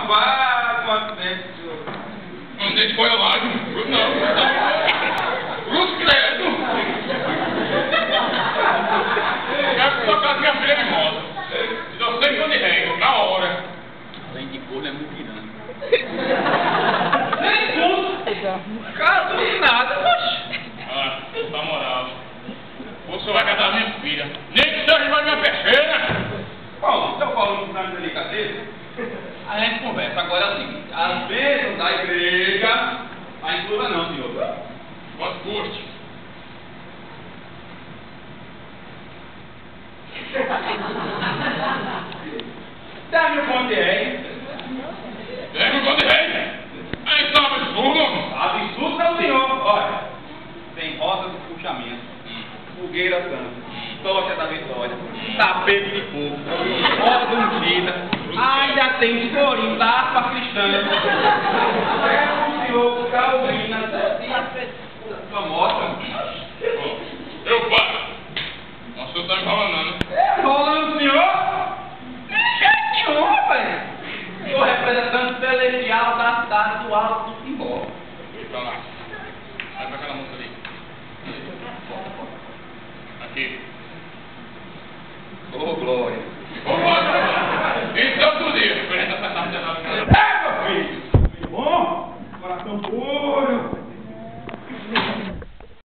Rapaz, quanto tempo, senhor? Não deixe foi lá, não. Cruz credo. Quero tocar minha filha de moda. Eu sei onde rei, na hora. Além de corno é muquirana. Nem tudo. Caso de nada, poxa. Ah, tá moral. Você vai casar minha filha. Nem que seja mais minha peixeira. Paulo, então falando com delicadeza, a gente conversa. Agora é o seguinte, as bênçãos da igreja, a inclua não, senhor. Quanto custe? Dá-me o conto de rei. Deve o conde rei. Aí tá absurdo. Absurdo não, senhor. Olha, tem roda do puxamento, fogueira santa, tocha da vitória, tapete de fogo, roda ungida, ainda tem corinho da harpa cristã. É o senhor Calvina, famosa. Eu paro. Nossa, você tá enrolando, né? Rolando, senhor? De jeito nenhum, rapaz. Sou representante celestial da cidade do Alto do Timbó. Pra lá. Vai pra aquela moça ali. Aqui. Ô, glória.